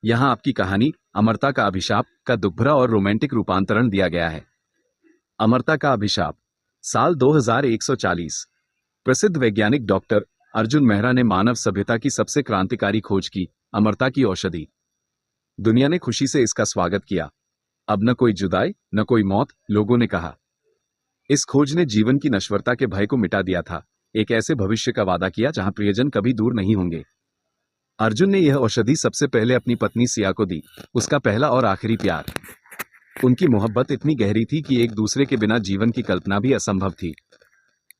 यहाँ आपकी कहानी अमरता का अभिशाप का दुखभरा और रोमांटिक रूपांतरण दिया गया है। अमरता का अभिशाप। साल 2140। प्रसिद्ध वैज्ञानिक डॉक्टर अर्जुन मेहरा ने मानव सभ्यता की सबसे क्रांतिकारी खोज की, अमरता की औषधि। दुनिया ने खुशी से इसका स्वागत किया। अब न कोई जुदाई, न कोई मौत, लोगों ने कहा। इस खोज ने जीवन की नश्वरता के भय को मिटा दिया था, एक ऐसे भविष्य का वादा किया जहां प्रियजन कभी दूर नहीं होंगे। अर्जुन ने यह औषधि सबसे पहले अपनी पत्नी सिया को दी, उसका पहला और आखिरी प्यार। उनकी मोहब्बत इतनी गहरी थी कि एक दूसरे के बिना जीवन की कल्पना भी असंभव थी।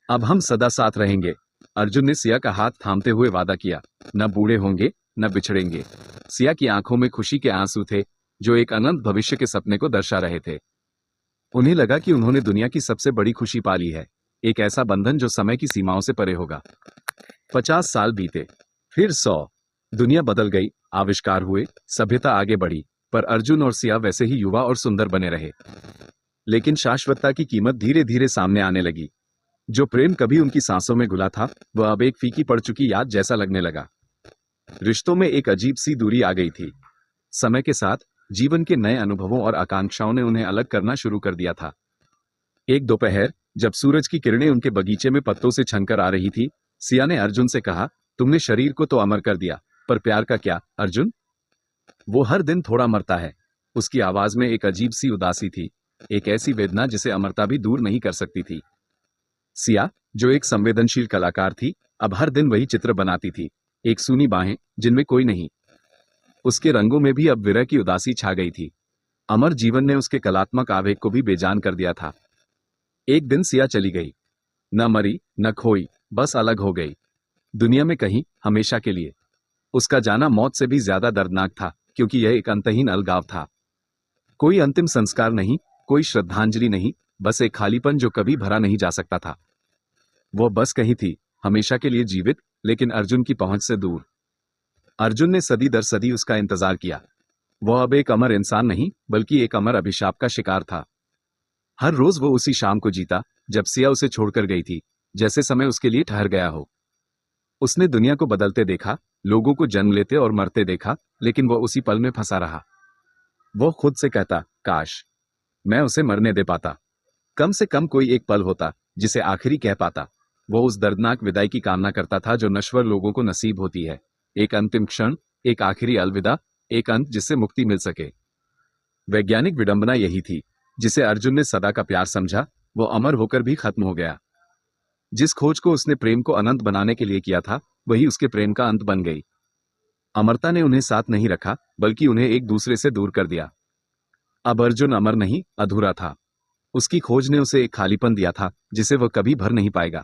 अब हम सदा साथ रहेंगे, अर्जुन ने सिया का हाथ थामते हुए वादा किया। न बूढ़े होंगे, न बिछड़ेंगे। सिया की आंखों में खुशी के आंसू थे, जो एक अनंत भविष्य के सपने को दर्शा रहे थे। उन्हें लगा कि उन्होंने दुनिया की सबसे बड़ी खुशी पा ली है, एक ऐसा बंधन जो समय की सीमाओं से परे होगा। 50 साल बीते, फिर 100। दुनिया बदल गई, आविष्कार हुए, सभ्यता आगे बढ़ी, पर अर्जुन और सिया वैसे ही युवा और सुंदर बने रहे। लेकिन शाश्वतता की कीमत धीरे धीरे सामने आने लगी। जो प्रेम कभी उनकी सांसों में घुला था, वह अब एक फीकी पड़ चुकी याद जैसा लगने लगा। रिश्तों में एक अजीब सी दूरी आ गई थी। समय के साथ जीवन के नए अनुभवों और आकांक्षाओं ने उन्हें अलग करना शुरू कर दिया था। एक दोपहर, जब सूरज की किरणें उनके बगीचे में पत्तों से छनकर आ रही थी, सिया ने अर्जुन से कहा, तुमने शरीर को तो अमर कर दिया, पर प्यार का क्या, अर्जुन? वो हर दिन थोड़ा मरता है। उसकी आवाज में एक अजीब सी उदासी थी, एक ऐसी वेदना जिसे अमरता भी दूर नहीं कर सकती थी। सिया, जो एक संवेदनशील कलाकार थी, अब हर दिन वही चित्र बनाती थी, एक सूनी बाहें जिनमें कोई नहीं। उसके रंगों में भी अब विरह की उदासी छा गई थी। अमर जीवन ने उसके कलात्मक आवेग को भी बेजान कर दिया था। एक दिन सिया चली गई, न मरी न खोई, बस अलग हो गई, दुनिया में कहीं, हमेशा के लिए। उसका जाना मौत से भी ज्यादा दर्दनाक था, क्योंकि यह एक अंतहीन अलगाव था। कोई अंतिम संस्कार नहीं, कोई श्रद्धांजलि नहीं, बस एक खालीपन जो कभी भरा नहीं जा सकता था। वह बस कहीं थी, हमेशा के लिए जीवित, लेकिन अर्जुन की पहुंच से दूर। अर्जुन ने सदी दर सदी उसका इंतजार किया। वह अब एक अमर इंसान नहीं, बल्कि एक अमर अभिशाप का शिकार था। हर रोज वो उसी शाम को जीता, जब सिया उसे छोड़कर गई थी, जैसे समय उसके लिए ठहर गया हो। उसने दुनिया को बदलते देखा, लोगों को जन्म लेते और मरते देखा, लेकिन वह उसी पल में फंसा रहा। वो खुद से कहता, काश मैं उसे मरने दे पाता। कम से कम कोई एक पल होता जिसे आखिरी कह पाता। वो उस दर्दनाक विदाई की कामना करता था जो नश्वर लोगों को नसीब होती है, एक अंतिम क्षण, एक आखिरी अलविदा, एक अंत जिससे मुक्ति मिल सके। वैज्ञानिक विडंबना यही थी, जिसे अर्जुन ने सदा का प्यार समझा, वो अमर होकर भी खत्म हो गया। जिस खोज को उसने प्रेम को अनंत बनाने के लिए किया था, वही उसके प्रेम का अंत बन गई। अमरता ने उन्हें साथ नहीं रखा, बल्कि उन्हें एक दूसरे से दूर कर दिया। अब अर्जुन अमर नहीं, अधूरा था। उसकी खोज ने उसे एक खालीपन दिया था, जिसे वह कभी भर नहीं पाएगा।